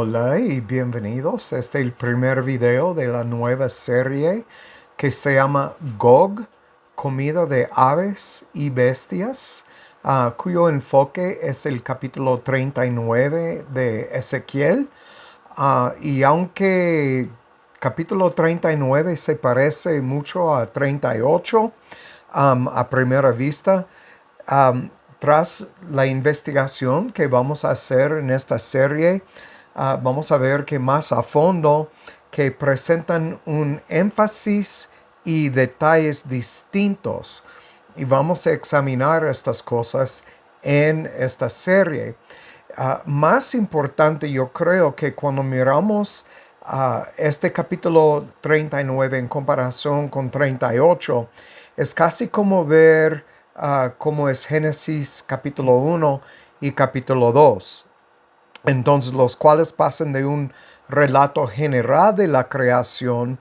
Hola y bienvenidos. Este es el primer video de la nueva serie que se llama Gog, comida de aves y bestias, cuyo enfoque es el capítulo 39 de Ezequiel. Y aunque capítulo 39 se parece mucho a 38 a primera vista, Um, tras la investigación que vamos a hacer en esta serie, vamos a ver que más a fondo que presentan un énfasis y detalles distintos. Y vamos a examinar estas cosas en esta serie. Más importante, yo creo que cuando miramos este capítulo 39 en comparación con 38, es casi como ver cómo es Génesis capítulo 1 y capítulo 2. Entonces, los cuales pasan de un relato general de la creación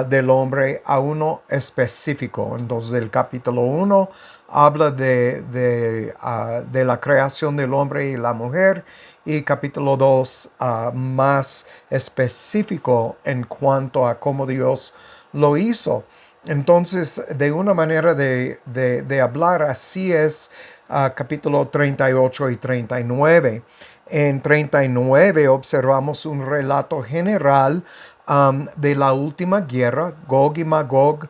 del hombre a uno específico. Entonces, el capítulo 1 habla de la creación del hombre y la mujer, y capítulo 2 más específico en cuanto a cómo Dios lo hizo. Entonces, de una manera de hablar, así es capítulo 38 y 39. En 39 observamos un relato general de la última guerra, Gog y Magog,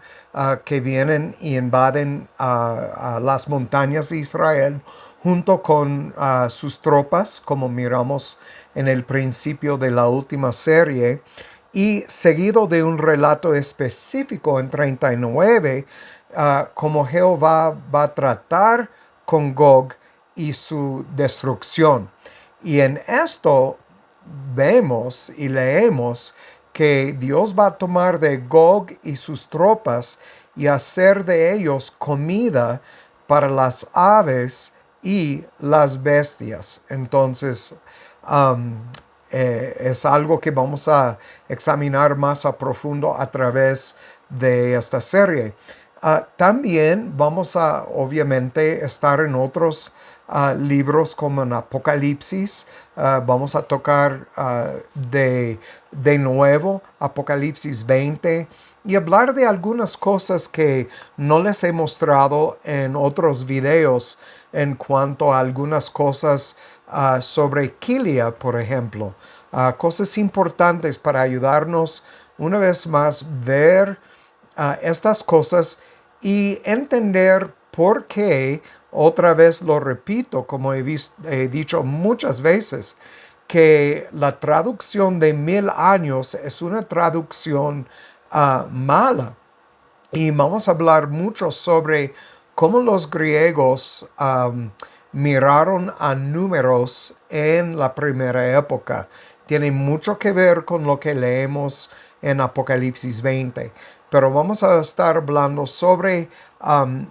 que vienen y invaden las montañas de Israel junto con sus tropas, como miramos en el principio de la última serie, y seguido de un relato específico en 39, como Jehová va a tratar con Gog y su destrucción. Y en esto vemos y leemos que Dios va a tomar de Gog y sus tropas y hacer de ellos comida para las aves y las bestias. Entonces, um, es algo que vamos a examinar más a profundo a través de esta serie. También vamos a, obviamente, estar en otros libros como en Apocalipsis. Vamos a tocar de nuevo Apocalipsis 20 y hablar de algunas cosas que no les he mostrado en otros videos en cuanto a algunas cosas sobre Kilia, por ejemplo. Cosas importantes para ayudarnos una vez más ver estas cosas y entender por qué, otra vez lo repito, como he dicho muchas veces, que la traducción de 1000 años es una traducción mala. Y vamos a hablar mucho sobre cómo los griegos miraron a números en la primera época. Tiene mucho que ver con lo que leemos en Apocalipsis 20. Pero vamos a estar hablando sobre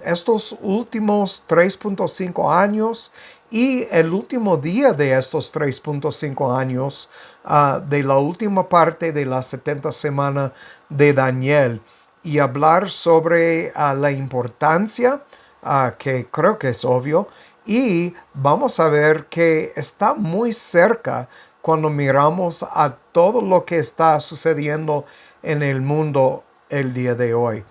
estos últimos 3.5 años y el último día de estos 3.5 años de la última parte de la 70 semana de Daniel, y hablar sobre la importancia, que creo que es obvio, y vamos a ver que está muy cerca cuando miramos a todo lo que está sucediendo en el mundo el día de hoy.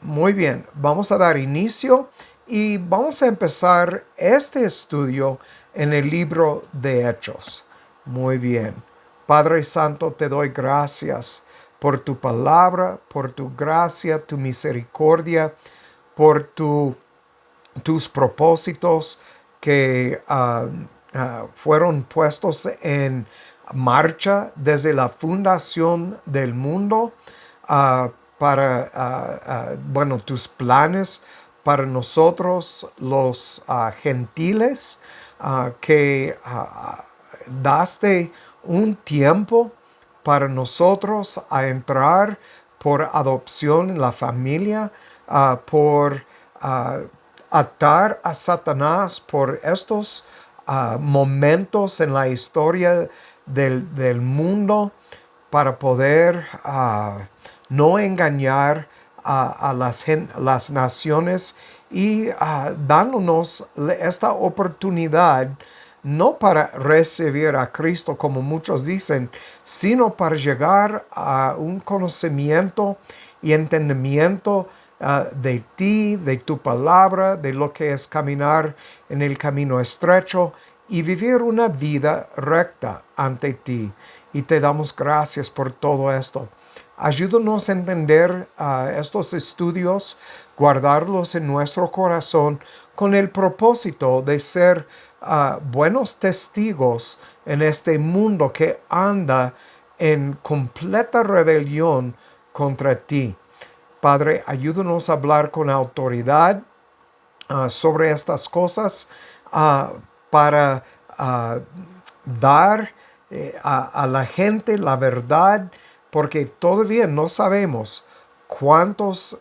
Muy bien, vamos a dar inicio y vamos a empezar este estudio en el libro de Hechos. Muy bien. Padre Santo, te doy gracias por tu palabra, por tu gracia, tu misericordia, por tus propósitos que fueron puestos en marcha desde la fundación del mundo, para tus planes para nosotros los gentiles, que daste un tiempo para nosotros a entrar por adopción en la familia, por atar a Satanás por estos momentos en la historia del mundo, para poder no engañar a las naciones, y dándonos esta oportunidad no para recibir a Cristo como muchos dicen, sino para llegar a un conocimiento y entendimiento de ti, de tu palabra, de lo que es caminar en el camino estrecho y vivir una vida recta ante ti. Y te damos gracias por todo esto. Ayúdanos a entender estos estudios, guardarlos en nuestro corazón con el propósito de ser buenos testigos en este mundo que anda en completa rebelión contra ti. Padre, ayúdanos a hablar con autoridad sobre estas cosas para dar a la gente la verdad, porque todavía no sabemos cuántas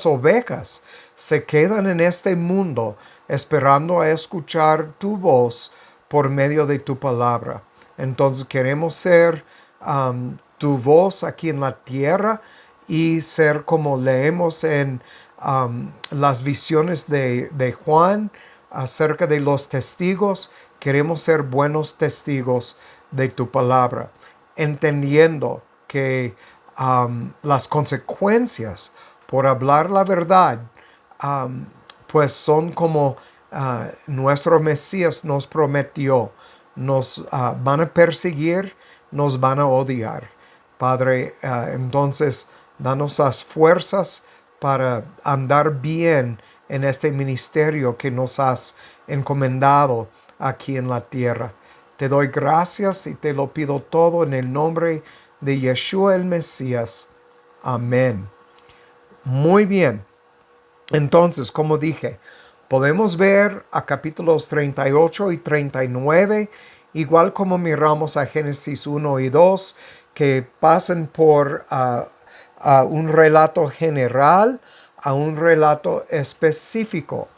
ovejas se quedan en este mundo esperando a escuchar tu voz por medio de tu palabra. Entonces queremos ser tu voz aquí en la tierra y ser como leemos en las visiones de Juan acerca de los testigos. Queremos ser buenos testigos de tu palabra, entendiendo que las consecuencias por hablar la verdad pues son como nuestro Mesías nos prometió. Nos van a perseguir, nos van a odiar. Padre, entonces danos las fuerzas para andar bien en este ministerio que nos has encomendado aquí en la tierra. Te doy gracias y te lo pido todo en el nombre de Yeshua el Mesías. Amén. Muy bien. Entonces, como dije, podemos ver a capítulos 38 y 39, igual como miramos a Génesis 1 y 2, que pasan por a un relato general, a un relato específico.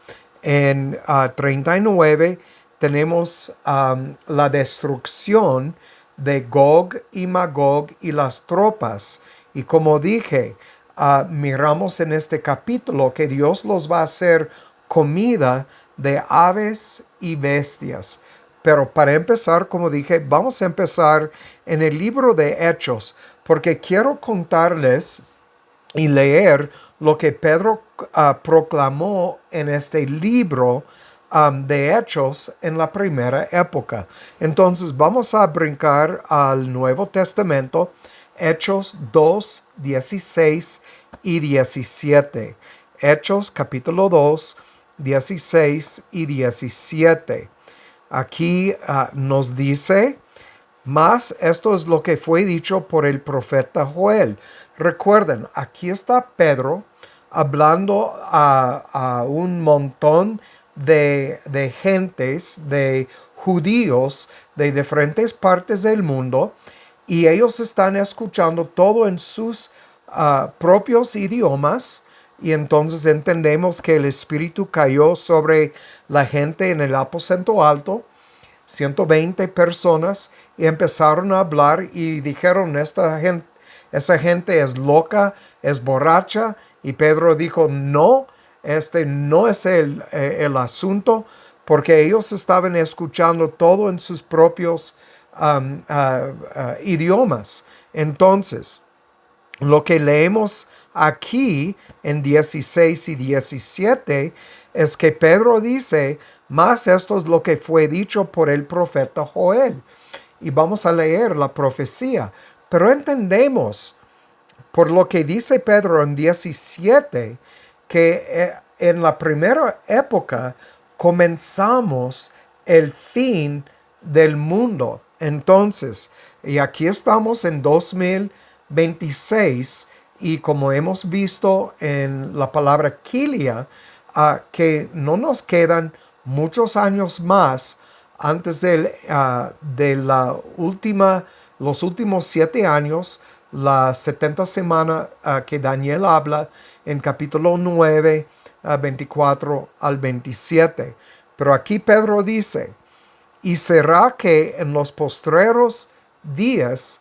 En 39 tenemos la destrucción de Gog y Magog y las tropas. Y como dije, miramos en este capítulo que Dios los va a hacer comida de aves y bestias. Pero para empezar, como dije, vamos a empezar en el libro de Hechos, porque quiero contarles y leer lo que Pedro proclamó en este libro de Hechos en la primera época. Entonces vamos a brincar al Nuevo Testamento, Hechos 2, 16 y 17. Hechos capítulo 2, 16 y 17. Aquí nos dice: mas esto es lo que fue dicho por el profeta Joel. Recuerden, aquí está Pedro hablando a un montón de gentes, de judíos de diferentes partes del mundo, y ellos están escuchando todo en sus propios idiomas. Y entonces entendemos que el Espíritu cayó sobre la gente en el aposento alto, 120 personas, y empezaron a hablar y dijeron: esa gente es loca, es borracha. Y Pedro dijo: no, este no es el asunto, porque ellos estaban escuchando todo en sus propios idiomas. Entonces, lo que leemos aquí en 16 y 17 es que Pedro dice: mas esto es lo que fue dicho por el profeta Joel. Y vamos a leer la profecía. Pero entendemos, por lo que dice Pedro en 17, que en la primera época comenzamos el fin del mundo. Entonces, y aquí estamos en 2026, y como hemos visto en la palabra Kilia, que no nos quedan muchos años más antes de los últimos 7 años, las 70 semanas que Daniel habla en capítulo 9, 24 al 27. Pero aquí Pedro dice: y será que en los postreros días,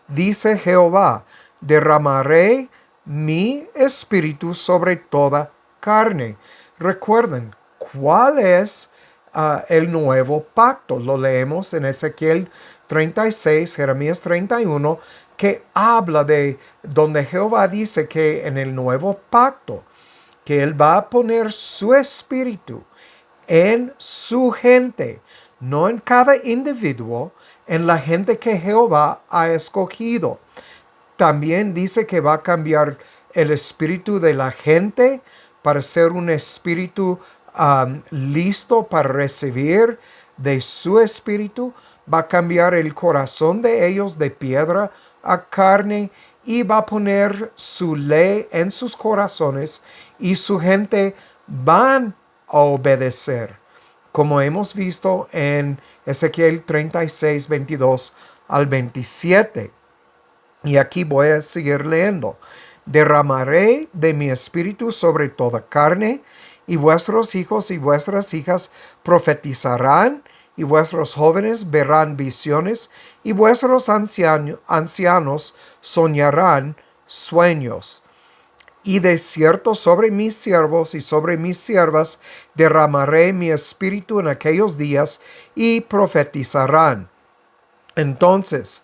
dice Jehová, derramaré mi espíritu sobre toda carne. Recuerden, ¿cuál es el nuevo pacto. Lo leemos en Ezequiel 36, Jeremías 31, que habla de donde Jehová dice que en el nuevo pacto, que Él va a poner su espíritu en su gente, no en cada individuo, en la gente que Jehová ha escogido. También dice que va a cambiar el espíritu de la gente para ser un espíritu listo para recibir de su espíritu. Va a cambiar el corazón de ellos de piedra a carne y va a poner su ley en sus corazones y su gente van a obedecer, como hemos visto en Ezequiel 36, 22 al 27. Y aquí voy a seguir leyendo. Derramaré de mi espíritu sobre toda carne, y vuestros hijos y vuestras hijas profetizarán, y vuestros jóvenes verán visiones, y vuestros ancianos soñarán sueños. Y de cierto sobre mis siervos y sobre mis siervas derramaré mi espíritu en aquellos días, y profetizarán. Entonces,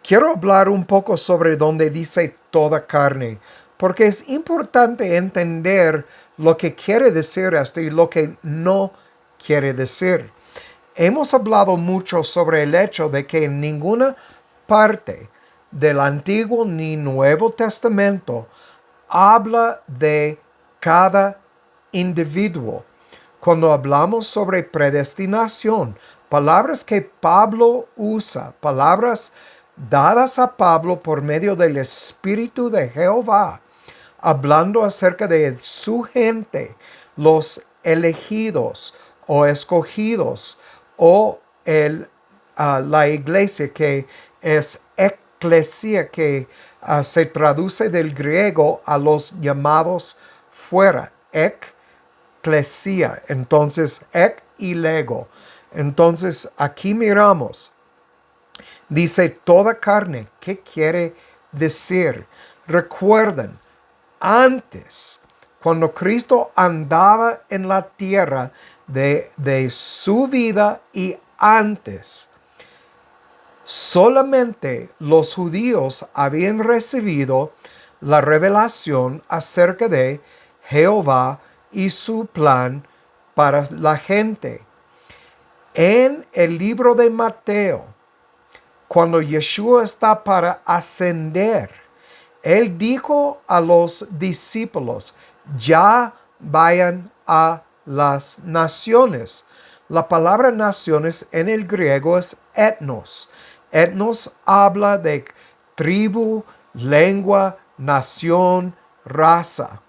quiero hablar un poco sobre donde dice toda carne, porque es importante entender lo que quiere decir esto y lo que no quiere decir. Hemos hablado mucho sobre el hecho de que en ninguna parte del Antiguo ni Nuevo Testamento habla de cada individuo. Cuando hablamos sobre predestinación, palabras que Pablo usa, palabras dadas a Pablo por medio del Espíritu de Jehová, hablando acerca de su gente, los elegidos o escogidos, o la iglesia, que es eclesia, que se traduce del griego a los llamados fuera, eclesia, entonces ec y lego. Entonces aquí miramos, dice toda carne. ¿Qué quiere decir? Recuerden, antes, cuando Cristo andaba en la tierra de su vida y antes, solamente los judíos habían recibido la revelación acerca de Jehová y su plan para la gente. En el libro de Mateo, cuando Yeshua está para ascender, Él dijo a los discípulos, ya vayan a las naciones. La palabra naciones en el griego es etnos. Etnos habla de tribu, lengua, nación, raza.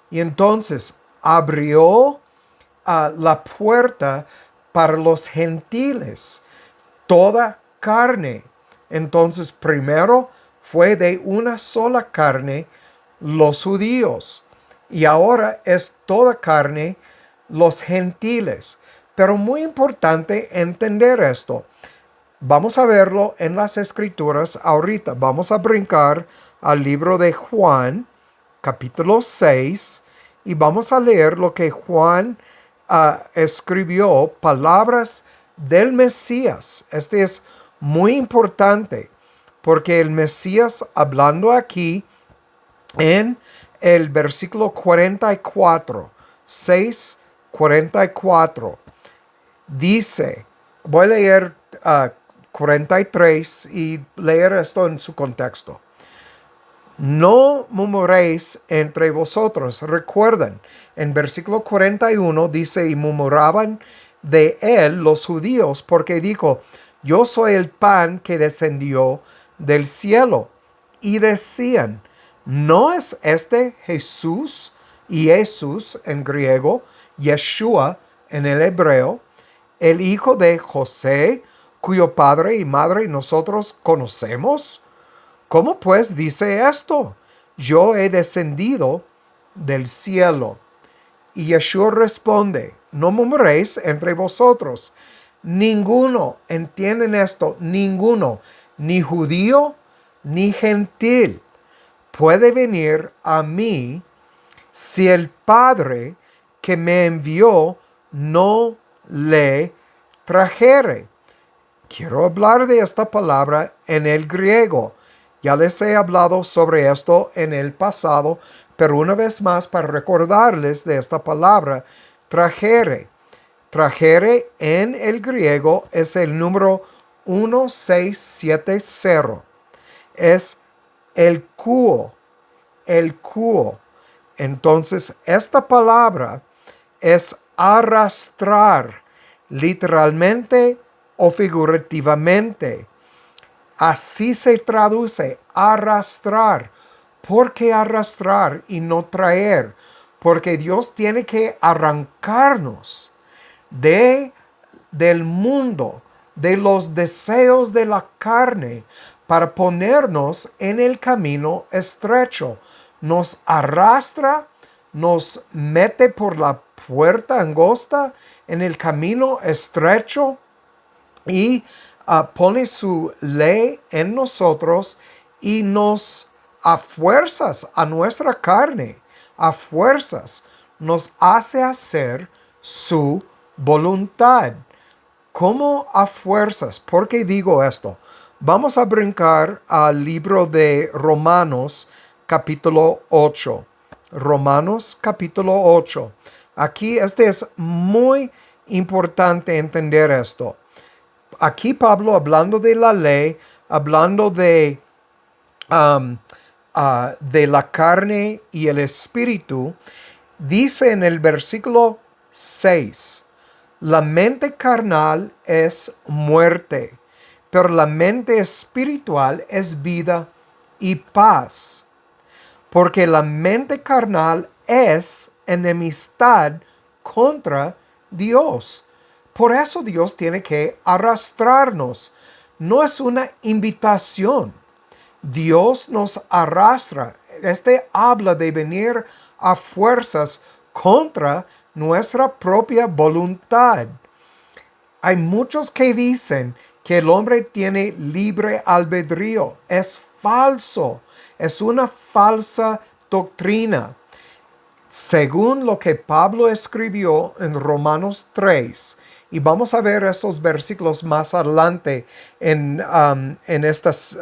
Y entonces abrió la puerta para los gentiles, toda carne. Entonces primero fue de una sola carne los judíos, y ahora es toda carne los gentiles. Pero muy importante entender esto. Vamos a verlo en las escrituras ahorita. Vamos a brincar al libro de Juan, capítulo 6, y vamos a leer lo que Juan escribió, palabras del Mesías. Este es muy importante, porque el Mesías, hablando aquí en el versículo 44, 6:44, dice, voy a leer 43 y leer esto en su contexto. No murmuréis entre vosotros. Recuerden, en versículo 41 dice, y murmuraban de él los judíos, porque dijo, yo soy el pan que descendió del cielo. Y decían, ¿no es este Jesús? Y Jesús en griego, Yeshua en el hebreo, el hijo de José, cuyo padre y madre nosotros conocemos. ¿Cómo pues dice esto? Yo he descendido del cielo. Y Yeshua responde, no murmuréis entre vosotros. Ninguno, entienden esto, ninguno, ni judío ni gentil, puede venir a mí si el Padre que me envió no le trajere. Quiero hablar de esta palabra en el griego. Ya les he hablado sobre esto en el pasado, pero una vez más para recordarles de esta palabra, trajere. Trajere en el griego es el número 1670. Es el cuo, el cuo. Entonces, esta palabra es arrastrar, literalmente o figurativamente. Así se traduce, arrastrar. ¿Por qué arrastrar y no traer? Porque Dios tiene que arrancarnos del mundo, de los deseos de la carne, para ponernos en el camino estrecho. Nos arrastra, nos mete por la puerta angosta en el camino estrecho y pone su ley en nosotros y nos a fuerzas, a nuestra carne, a fuerzas, nos hace hacer su voluntad. ¿Cómo a fuerzas? ¿Por qué digo esto? Vamos a brincar al libro de Romanos capítulo 8. Romanos capítulo 8. Aquí es muy importante entender esto. Aquí Pablo, hablando de la ley, hablando de la carne y el espíritu, dice en el versículo 6, la mente carnal es muerte, pero la mente espiritual es vida y paz. Porque la mente carnal es enemistad contra Dios. Por eso Dios tiene que arrastrarnos. No es una invitación. Dios nos arrastra. Habla de venir a fuerzas contra nuestra propia voluntad. Hay muchos que dicen que el hombre tiene libre albedrío. Es falso. Es una falsa doctrina. Según lo que Pablo escribió en Romanos 3, y vamos a ver esos versículos más adelante en estas,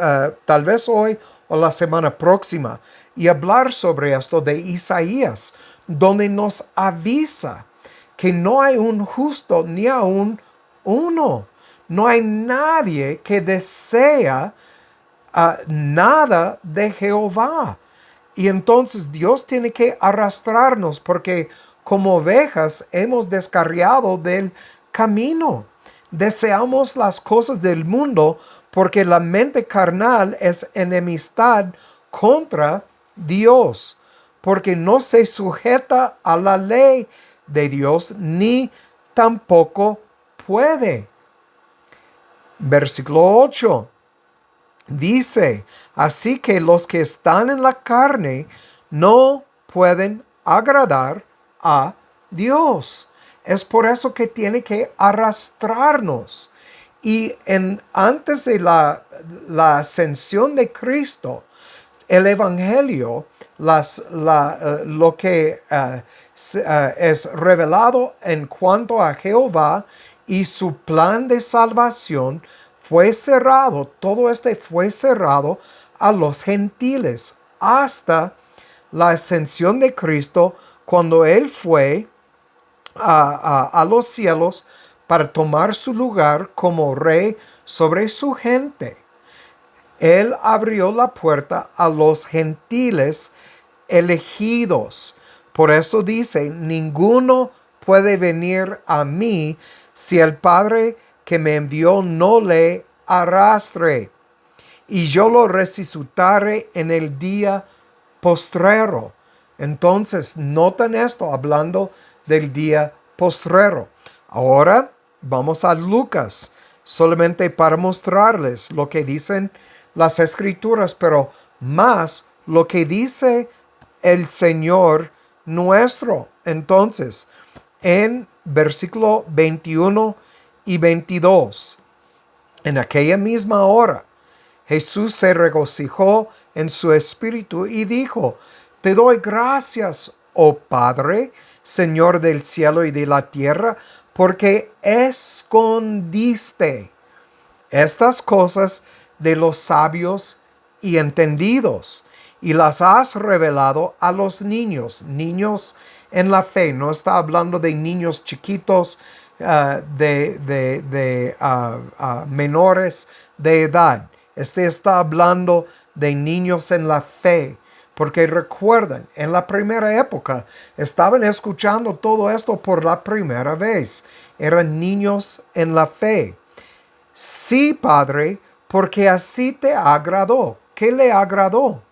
tal vez hoy o la semana próxima, y hablar sobre esto de Isaías, donde nos avisa que no hay un justo ni aún uno. No hay nadie que desea nada de Jehová. Y entonces Dios tiene que arrastrarnos porque como ovejas hemos descarriado del camino. Deseamos las cosas del mundo porque la mente carnal es enemistad contra Dios, porque no se sujeta a la ley de Dios ni tampoco puede. Versículo 8. Dice, así que los que están en la carne no pueden agradar a Dios. Es por eso que tiene que arrastrarnos. Y antes de la ascensión de Cristo, el Evangelio, lo que es revelado en cuanto a Jehová y su plan de salvación, fue cerrado, todo fue cerrado a los gentiles hasta la ascensión de Cristo, cuando Él fue a los cielos para tomar su lugar como rey sobre su gente. Él abrió la puerta a los gentiles elegidos. Por eso dice, ninguno puede venir a mí si el Padre que me envió no le arrastre, y yo lo resucitaré en el día postrero. Entonces, noten esto, hablando del día postrero. Ahora vamos a Lucas, solamente para mostrarles lo que dicen las escrituras, pero más lo que dice el Señor nuestro. Entonces, en versículo 21 y 22, en aquella misma hora, Jesús se regocijó en su espíritu y dijo, te doy gracias, oh Padre, Señor del cielo y de la tierra, porque escondiste estas cosas de los sabios y entendidos, y las has revelado a los niños, niños en la fe. No está hablando de niños chiquitos, menores de edad. Está hablando de niños en la fe. Porque recuerden, en la primera época estaban escuchando todo esto por la primera vez. Eran niños en la fe. Sí, Padre, porque así te agradó. ¿Qué le agradó?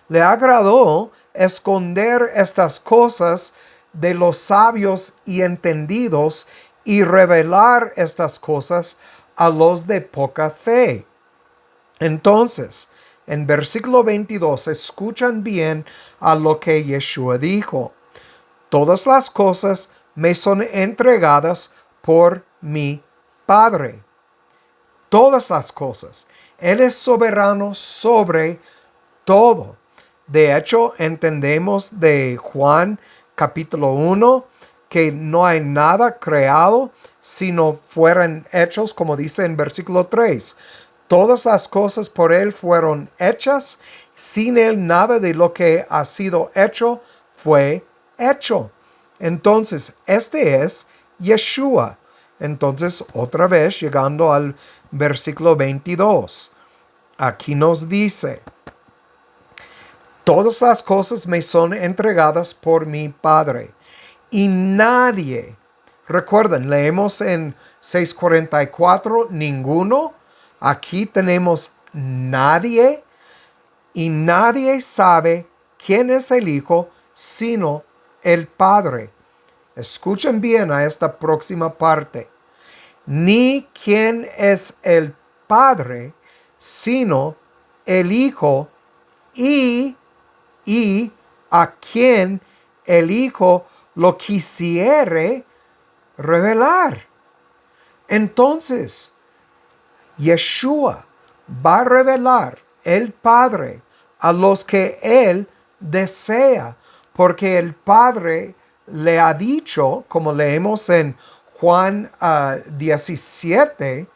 Le agradó esconder estas cosas de los sabios y entendidos y revelar estas cosas a los de poca fe. Entonces, en versículo 22, escuchan bien a lo que Yeshua dijo. Todas las cosas me son entregadas por mi Padre. Todas las cosas. Él es soberano sobre todo. De hecho, entendemos de Juan capítulo 1 que no hay nada creado sino fueran hechos, como dice en versículo 3. Todas las cosas por Él fueron hechas. Sin Él nada de lo que ha sido hecho fue hecho. Entonces, este es Yeshua. Entonces, otra vez, llegando al versículo 22. Aquí nos dice, todas las cosas me son entregadas por mi Padre. Y nadie, recuerden, leemos en 6:44, ninguno. Aquí tenemos nadie, y nadie sabe quién es el Hijo sino el Padre. Escuchen bien a esta próxima parte. Ni quién es el Padre sino el Hijo y a quien el Hijo lo quisiere revelar. Entonces, Yeshua va a revelar el Padre a los que Él desea, porque el Padre le ha dicho, como leemos en Juan 17,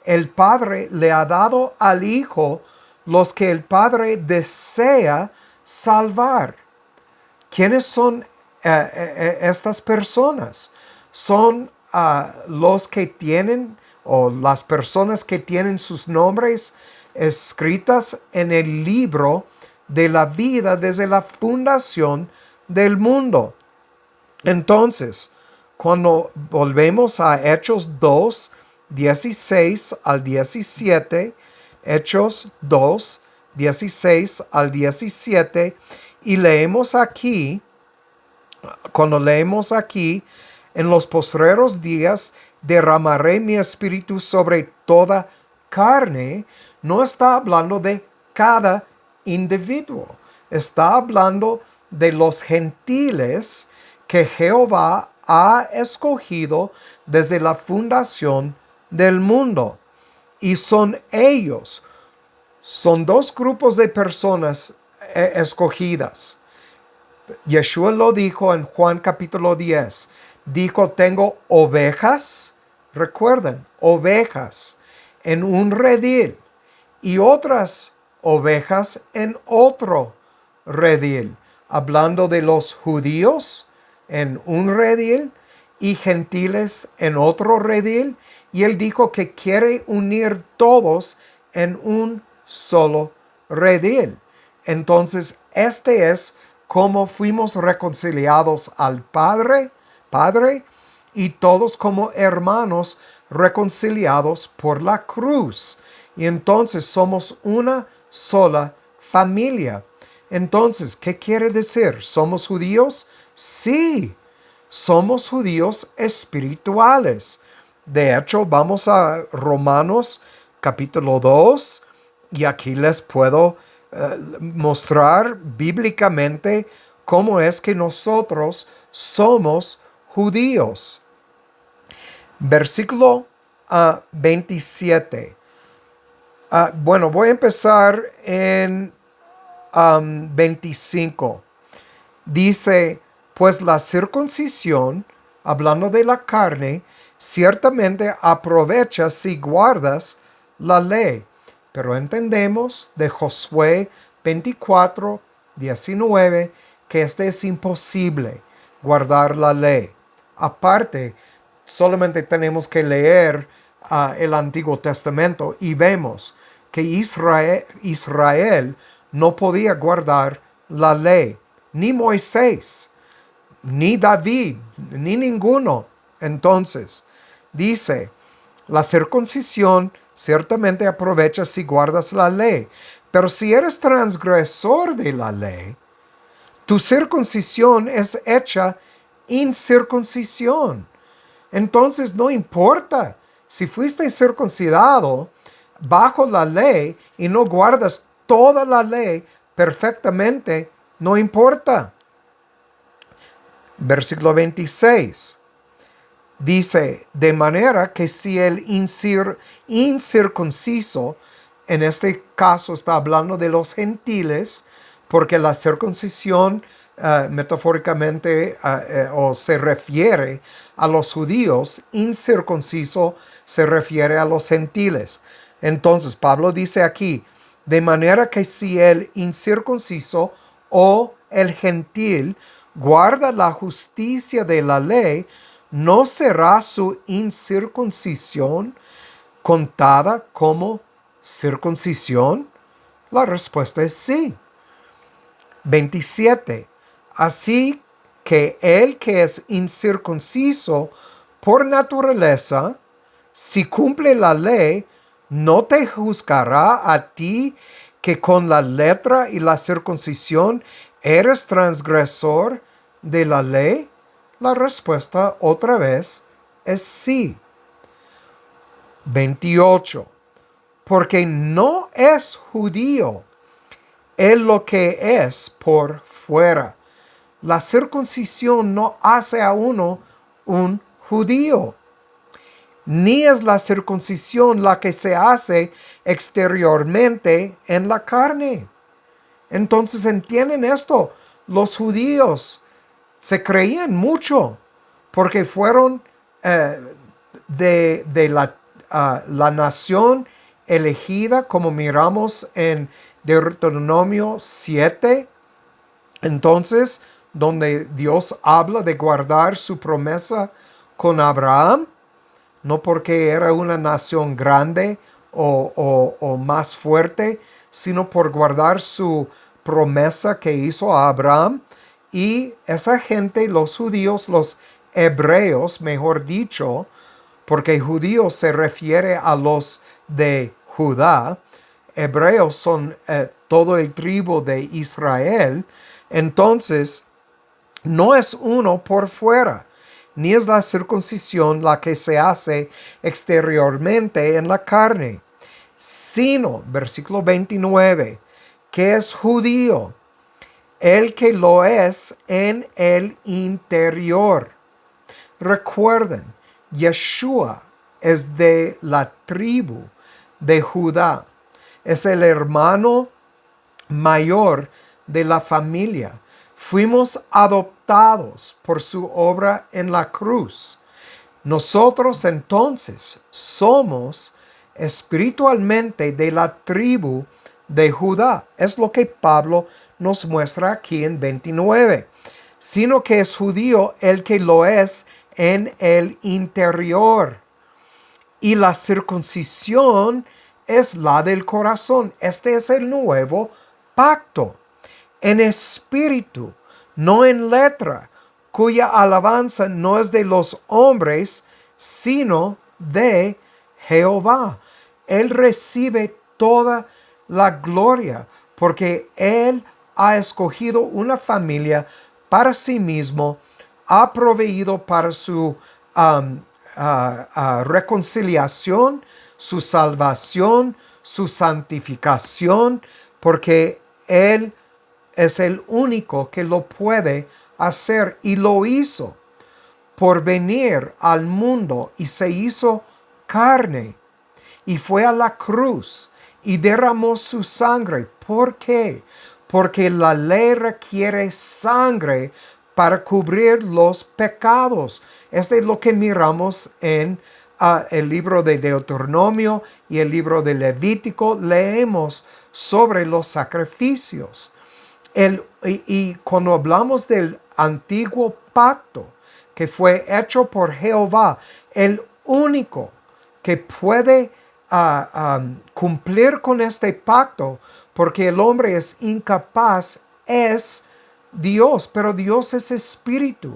el Padre le ha dado al Hijo los que el Padre desea salvar. ¿Quiénes son estas personas? Son los que tienen, o las personas que tienen sus nombres escritas en el libro de la vida desde la fundación del mundo. Entonces, cuando volvemos a Hechos 2, 16 al 17, Hechos 2, 16 al 17, y leemos aquí, cuando leemos aquí, en los postreros días derramaré mi espíritu sobre toda carne, no está hablando de cada individuo, está hablando de los gentiles que Jehová ha escogido desde la fundación del mundo. Y son ellos, son dos grupos de personas escogidas. Yeshua lo dijo en Juan capítulo 10. Dijo, tengo ovejas, recuerden, ovejas en un redil y otras ovejas en otro redil. Hablando de los judíos en un redil y gentiles en otro redil. Y él dijo que quiere unir todos en un solo redil. Entonces, este es como fuimos reconciliados al Padre, y todos como hermanos reconciliados por la cruz. Y entonces somos una sola familia. Entonces, ¿qué quiere decir? ¿Somos judíos? Sí, somos judíos espirituales. De hecho, vamos a Romanos capítulo 2 y aquí les puedo mostrar bíblicamente cómo es que nosotros somos judíos. Versículo 27. Bueno, voy a empezar en 25. Dice, pues la circuncisión, hablando de la carne, ciertamente aprovecha si guardas la ley. Pero entendemos de Josué 24:19 que es imposible guardar la ley. Aparte, solamente tenemos que leer el Antiguo Testamento y vemos que Israel no podía guardar la ley, ni Moisés, ni David, ni ninguno. Entonces, dice, la circuncisión ciertamente aprovecha si guardas la ley, pero si eres transgresor de la ley, tu circuncisión es hecha incircuncisión. Entonces no importa si fuiste circuncidado bajo la ley y no guardas toda la ley perfectamente, no importa. Versículo 26 dice, de manera que si el incircunciso, en este caso está hablando de los gentiles, porque la circuncisión metafóricamente o se refiere a los judíos, incircunciso se refiere a los gentiles. Entonces Pablo dice aquí, de manera que si el incircunciso o el gentil guarda la justicia de la ley, ¿no será su incircuncisión contada como circuncisión? La respuesta es sí. 27. Así que el que es incircunciso por naturaleza, si cumple la ley, ¿no te juzgará a ti que con la letra y la circuncisión eres transgresor de la ley? La respuesta otra vez es sí. 28. Porque no es judío él lo que es por fuera. La circuncisión no hace a uno un judío, ni es la circuncisión la que se hace exteriormente en la carne. Entonces entienden esto. Los judíos se creían mucho porque fueron de la nación elegida, como miramos en Deuteronomio 7. Entonces, donde Dios habla de guardar su promesa con Abraham, no porque era una nación grande o más fuerte, sino por guardar su promesa que hizo a Abraham. Y esa gente, los judíos, los hebreos, mejor dicho, porque judíos se refiere a los de Judá, hebreos son todo el tribu de Israel. Entonces, no es uno por fuera, ni es la circuncisión la que se hace exteriormente en la carne, sino, versículo 29, que es judío, el que lo es en el interior. Recuerden, Yeshua es de la tribu de Judá. Es el hermano mayor de la familia. Fuimos adoptados por su obra en la cruz. Nosotros entonces somos espiritualmente de la tribu de Judá. Es lo que Pablo nos muestra aquí en 29. Sino que es judío el que lo es en el interior. Y la circuncisión es la del corazón. Este es el nuevo pacto, en espíritu, no en letra, cuya alabanza no es de los hombres, sino de Jehová. Él recibe toda la gloria, porque Él ha escogido una familia para sí mismo, ha proveído para su reconciliación, su salvación, su santificación, porque Él es el único que lo puede hacer y lo hizo por venir al mundo y se hizo carne y fue a la cruz y derramó su sangre. ¿Por qué? Porque la ley requiere sangre para cubrir los pecados. Esto es lo que miramos en el libro de Deuteronomio y el libro de Levítico. Leemos sobre los sacrificios. Y cuando hablamos del antiguo pacto que fue hecho por Jehová, el único que puede cumplir con este pacto, porque el hombre es incapaz, es Dios, pero Dios es espíritu.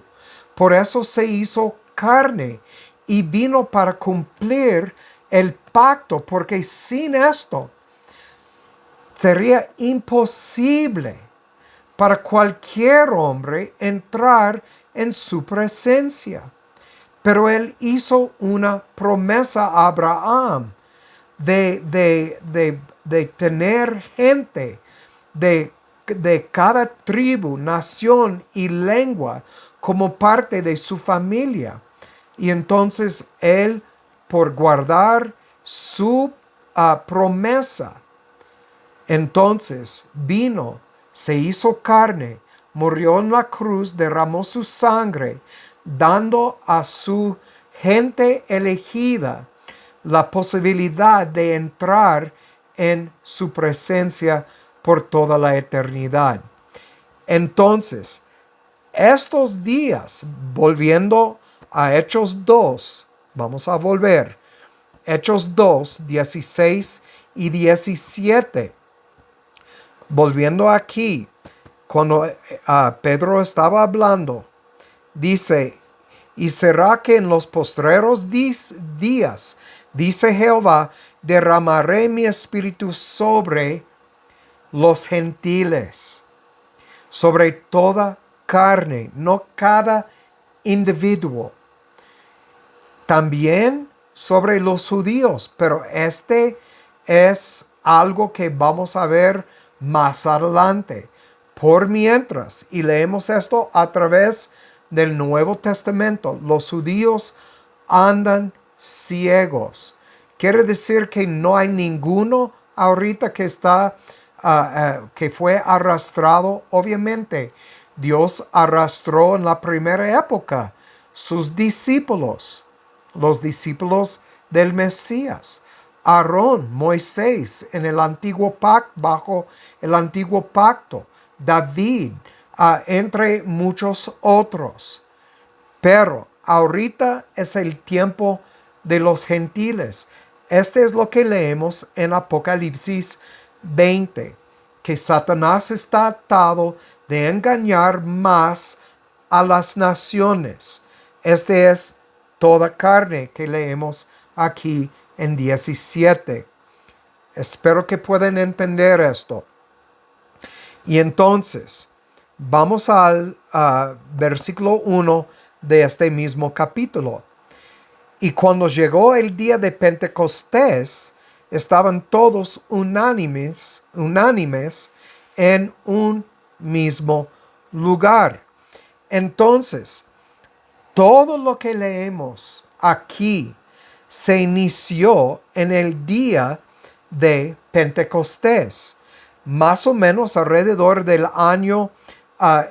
Por eso se hizo carne y vino para cumplir el pacto, porque sin esto sería imposible para cualquier hombre entrar en su presencia. Pero él hizo una promesa a Abraham de tener gente de cada tribu, nación y lengua como parte de su familia. Y entonces él, por guardar su promesa, entonces vino, se hizo carne, murió en la cruz, derramó su sangre, dando a su gente elegida la posibilidad de entrar en su presencia por toda la eternidad. Entonces, estos días, volviendo a Hechos 2, vamos a volver, Hechos 2, 16 y 17. Volviendo aquí, cuando Pedro estaba hablando, dice, y será que en los postreros días, dice Jehová, derramaré mi espíritu sobre los gentiles, sobre toda carne, no cada individuo, también sobre los judíos, pero este es algo que vamos a ver más adelante. Por mientras, y leemos esto a través del Nuevo Testamento, los judíos andan ciegos. Quiere decir que no hay ninguno ahorita que está que fue arrastrado. Obviamente, Dios arrastró en la primera época sus discípulos, los discípulos del Mesías. Aarón, Moisés en el antiguo pacto, bajo el antiguo pacto, David, entre muchos otros. Pero ahorita es el tiempo de los gentiles. Este es lo que leemos en Apocalipsis 20, que Satanás está atado de engañar más a las naciones. Este es toda carne que leemos aquí en 17. Espero que puedan entender esto. Y entonces, vamos al versículo 1 de este mismo capítulo. Y cuando llegó el día de Pentecostés, estaban todos unánimes en un mismo lugar. Entonces, todo lo que leemos aquí se inició en el día de Pentecostés, más o menos alrededor del año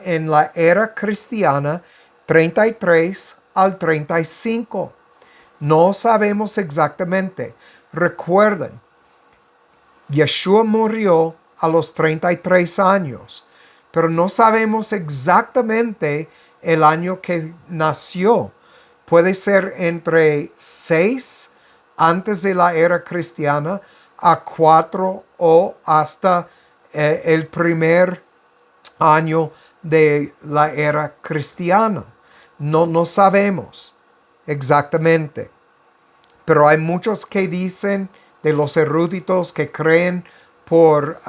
en la era cristiana 33 al 35. No sabemos exactamente. Recuerden, Yeshua murió a los 33 años, pero no sabemos exactamente el año que nació. Puede ser entre 6 antes de la era cristiana a 4 o hasta el primer año de la era cristiana. No sabemos exactamente. Pero hay muchos que dicen, de los eruditos que creen por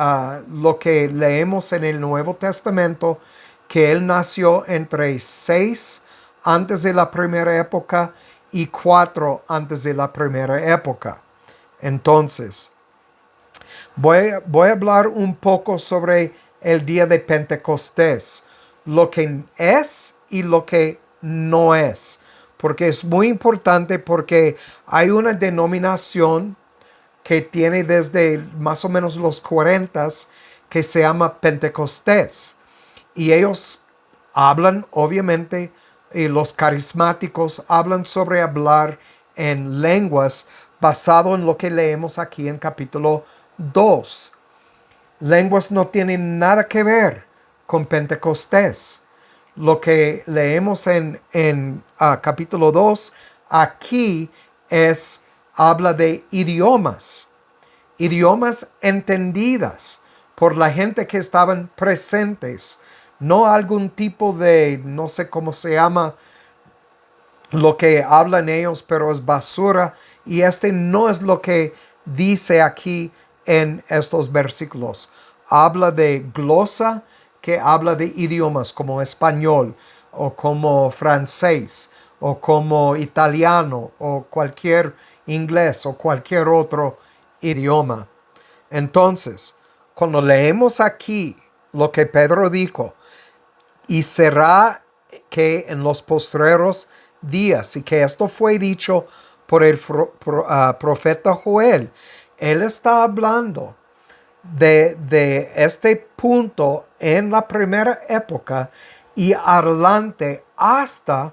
lo que leemos en el Nuevo Testamento, que él nació entre 6 antes de la primera época y 4 antes de la primera época. Entonces, voy a hablar un poco sobre el día de Pentecostés, lo que es y lo que no es, porque es muy importante, porque hay una denominación que tiene desde más o menos los 40 que se llama Pentecostés, y ellos Hablan, obviamente, los carismáticos hablan sobre hablar en lenguas basado en lo que leemos aquí en capítulo 2. Lenguas no tienen nada que ver con Pentecostés. Lo que leemos en capítulo 2 aquí habla de idiomas, idiomas entendidas por la gente que estaban presentes, no algún tipo de, no sé cómo se llama, lo que hablan ellos, pero es basura, y no es lo que dice aquí en estos versículos. Habla de glosa, que habla de idiomas como español o como francés o como italiano o cualquier inglés o cualquier otro idioma. Entonces, cuando leemos aquí lo que Pedro dijo, y será que en los postreros días, y que esto fue dicho por el profeta Joel, él está hablando de este punto en la primera época y adelante hasta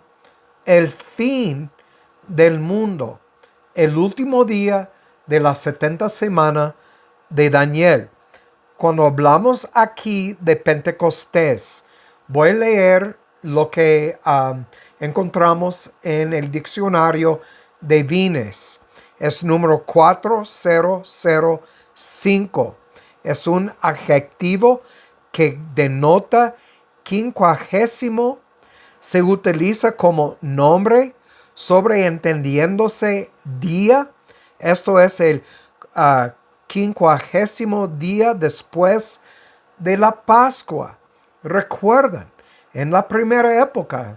el fin del mundo, el último día de las 70 semanas de Daniel. Cuando hablamos aquí de Pentecostés, voy a leer lo que encontramos en el diccionario de Vines. Es número 4005. Es un adjetivo que denota quincuagésimo. Se utiliza como nombre sobreentendiéndose día. Esto es el quincuagésimo día después de la Pascua. Recuerdan, en la primera época,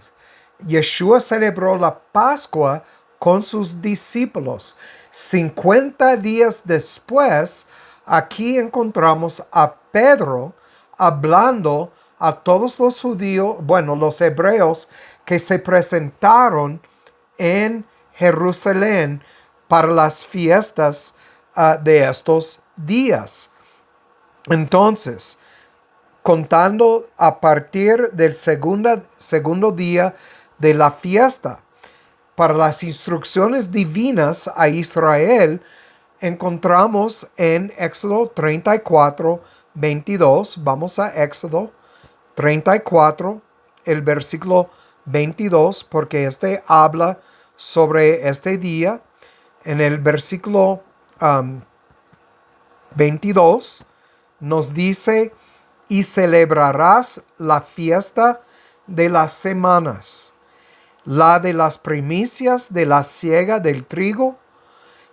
Yeshua celebró la Pascua con sus discípulos. 50 días después, aquí encontramos a Pedro hablando a todos los judíos, los hebreos que se presentaron en Jerusalén para las fiestas de estos días. Entonces, contando a partir del segundo día de la fiesta, para las instrucciones divinas a Israel, encontramos en Éxodo 34, 22. Vamos a Éxodo 34, el versículo 22, porque habla sobre este día. En el versículo 22 nos dice: y celebrarás la fiesta de las semanas, la de las primicias de la siega del trigo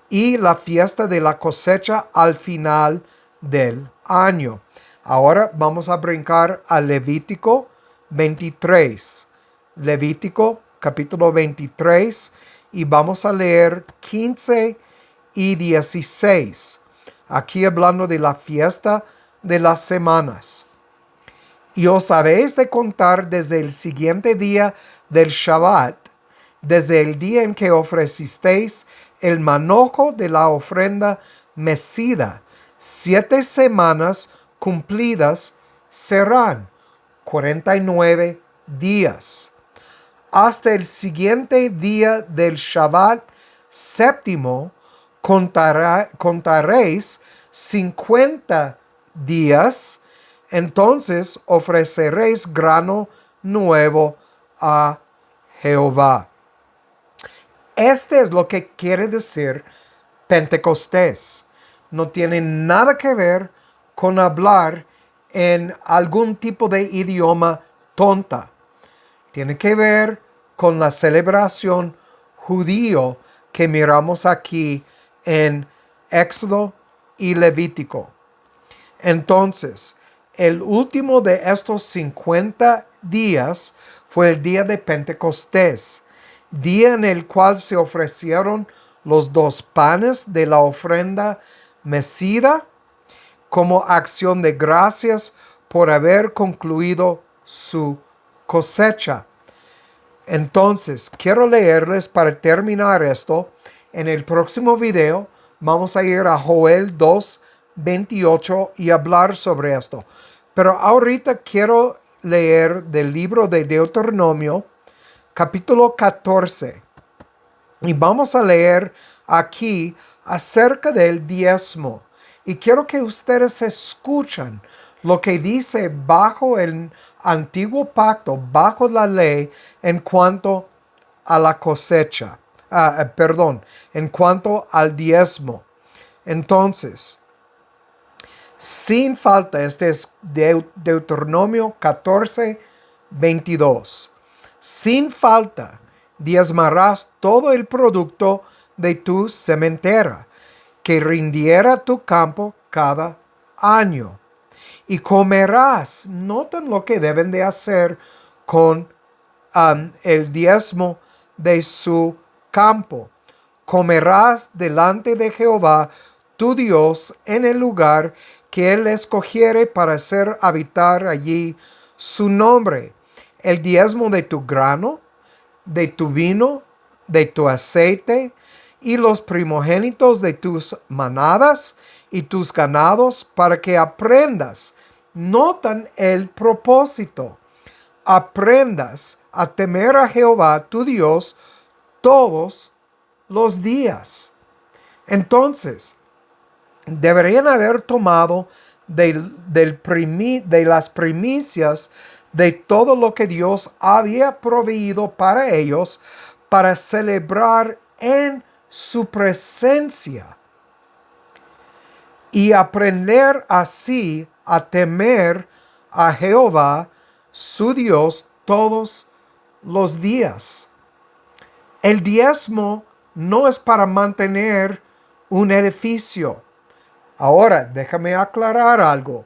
y la fiesta de la cosecha al final del año. Ahora vamos a brincar a Levítico 23. Levítico capítulo 23, y vamos a leer 15 y 16. Aquí hablando de la fiesta de las semanas. Y os habéis de contar desde el siguiente día del Shabbat, desde el día en que ofrecisteis el manojo de la ofrenda mecida. 7 semanas cumplidas serán 49 días. Hasta el siguiente día del Shabbat séptimo contaréis 50 días. Entonces ofreceréis grano nuevo a Jehová. Es lo que quiere decir Pentecostés. No tiene nada que ver con hablar en algún tipo de idioma tonta. Tiene que ver con la celebración judío que miramos aquí en Éxodo y Levítico. Entonces, el último de estos 50 días fue el día de Pentecostés, día en el cual se ofrecieron los 2 panes de la ofrenda mecida como acción de gracias por haber concluido su cosecha. Entonces, quiero leerles para terminar esto. En el próximo video vamos a ir a Joel 2:28 y hablar sobre esto. Pero ahorita quiero leer del libro de Deuteronomio, capítulo 14. Y vamos a leer aquí acerca del diezmo. Y quiero que ustedes escuchen lo que dice bajo el antiguo pacto, bajo la ley, en cuanto a la cosecha. En cuanto al diezmo. Entonces, sin falta, este es Deuteronomio 14:22. Sin falta, diezmarás todo el producto de tu sementera, que rindiera tu campo cada año. Y comerás, noten lo que deben de hacer con el diezmo de su campo. Comerás delante de Jehová tu Dios en el lugar que Él escogiere para hacer habitar allí su nombre. El diezmo de tu grano, de tu vino, de tu aceite y los primogénitos de tus manadas y tus ganados, para que aprendas. Notan el propósito. Aprendas a temer a Jehová tu Dios todos los días. Entonces, deberían haber tomado de las primicias de todo lo que Dios había proveído para ellos, para celebrar en su presencia y aprender así a temer a Jehová su Dios todos los días. El diezmo no es para mantener un edificio. Ahora, déjame aclarar algo.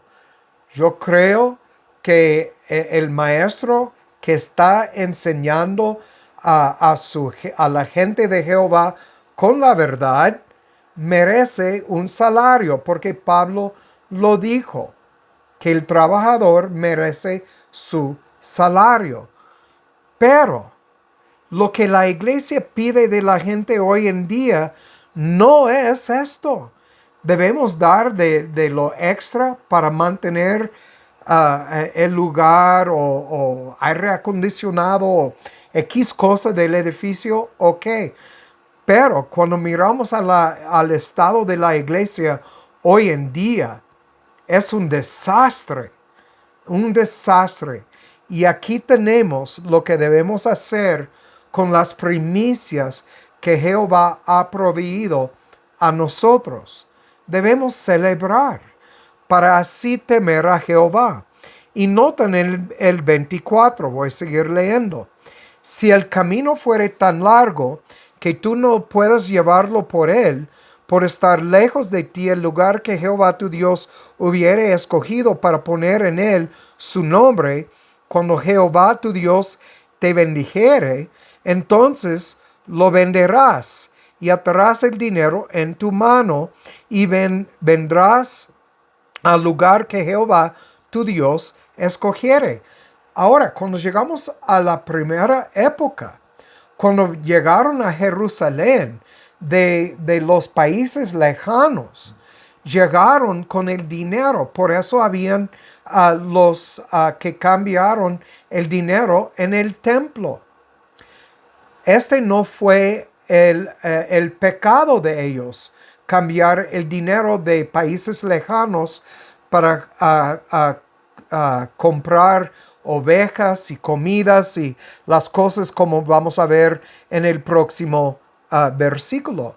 Yo creo que el maestro que está enseñando a la gente de Jehová con la verdad merece un salario, porque Pablo lo dijo, que el trabajador merece su salario. Pero lo que la iglesia pide de la gente hoy en día no es esto. Debemos dar de lo extra para mantener el lugar o aire acondicionado o X cosa del edificio, ok. Pero cuando miramos al estado de la iglesia hoy en día, es un desastre. Un desastre. Y aquí tenemos lo que debemos hacer con las primicias que Jehová ha proveído a nosotros. Debemos celebrar para así temer a Jehová. Y noten el 24, voy a seguir leyendo. Si el camino fuere tan largo que tú no puedas llevarlo por él, por estar lejos de ti el lugar que Jehová tu Dios hubiere escogido para poner en él su nombre, cuando Jehová tu Dios te bendijere, entonces lo venderás y atarás el dinero en tu mano y vendrás al lugar que Jehová tu Dios escogiere. Ahora, cuando llegamos a la primera época, cuando llegaron a Jerusalén de los países lejanos, llegaron con el dinero. Por eso habían los que cambiaron el dinero en el templo. Este no fue el pecado de ellos, cambiar el dinero de países lejanos para comprar ovejas y comidas y las cosas, como vamos a ver en el próximo versículo.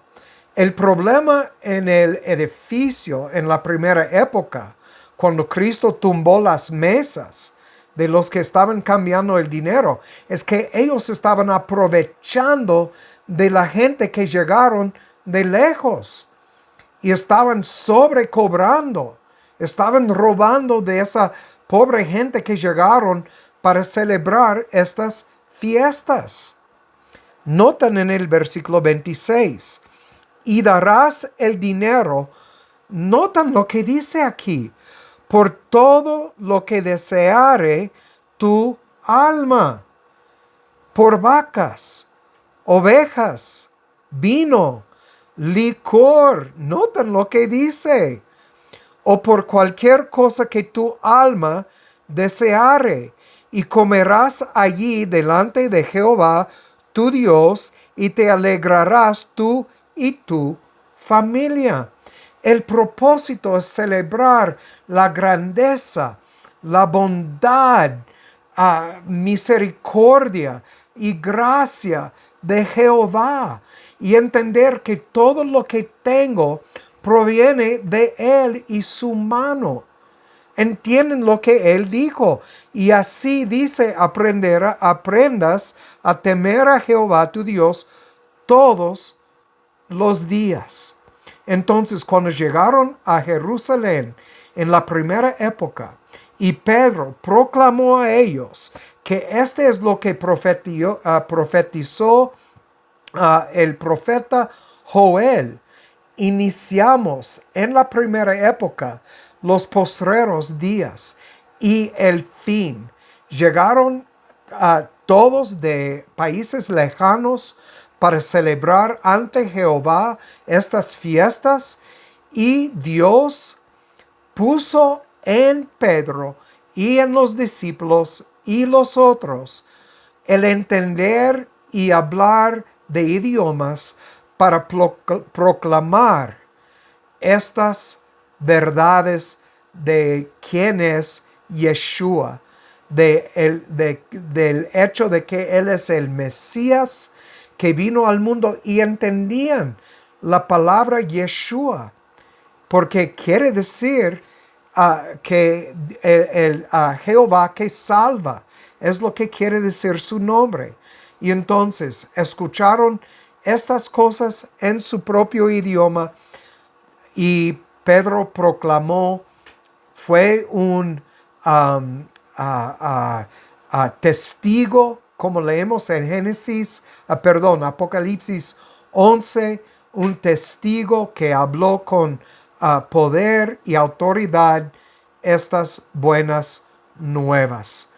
El problema en el edificio en la primera época, cuando Cristo tumbó las mesas de los que estaban cambiando el dinero, es que ellos estaban aprovechando de la gente que llegaron de lejos y estaban sobrecobrando, estaban robando de esa pobre gente que llegaron para celebrar estas fiestas. Notan en el versículo 26, y darás el dinero, notan lo que dice aquí, por todo lo que deseare tu alma, por vacas, ovejas, vino, licor, notan lo que dice, o por cualquier cosa que tu alma deseare, y comerás allí delante de Jehová tu Dios, y te alegrarás tú y tu familia. El propósito es celebrar la grandeza, la bondad, misericordia y gracia de Jehová, y entender que todo lo que tengo proviene de Él y su mano. Entienden lo que Él dijo. Y así dice, aprendas a temer a Jehová tu Dios todos los días. Entonces, cuando llegaron a Jerusalén en la primera época, y Pedro proclamó a ellos que este es lo que profetizó el profeta Joel, iniciamos en la primera época los postreros días y el fin. Llegaron a todos de países lejanos para celebrar ante Jehová estas fiestas, y Dios puso en Pedro y en los discípulos y los otros el entender y hablar de idiomas para proclamar estas verdades de quién es Yeshua, del hecho de que Él es el Mesías que vino al mundo, y entendían la palabra Yeshua, porque quiere decir que Jehová que salva, es lo que quiere decir su nombre. Y entonces escucharon estas cosas en su propio idioma, y Pedro proclamó, fue un testigo, como leemos en Apocalipsis 11, un testigo que habló con poder y autoridad estas buenas nuevas.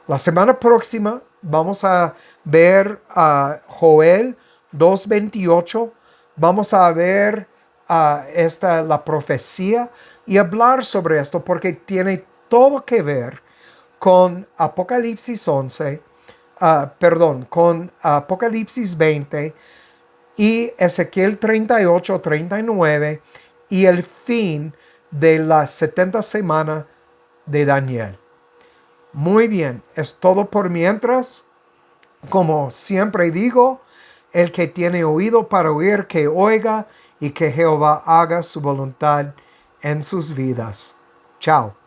La semana próxima vamos a ver a Joel 2:28. Vamos a ver la profecía y hablar sobre esto, porque tiene todo que ver con Apocalipsis 11, con Apocalipsis 20 y Ezequiel 38-39, y el fin de las 70 semanas de Daniel. Muy bien, es todo por mientras. Como siempre digo, el que tiene oído para oír, que oiga, y que Jehová haga su voluntad en sus vidas. Chao.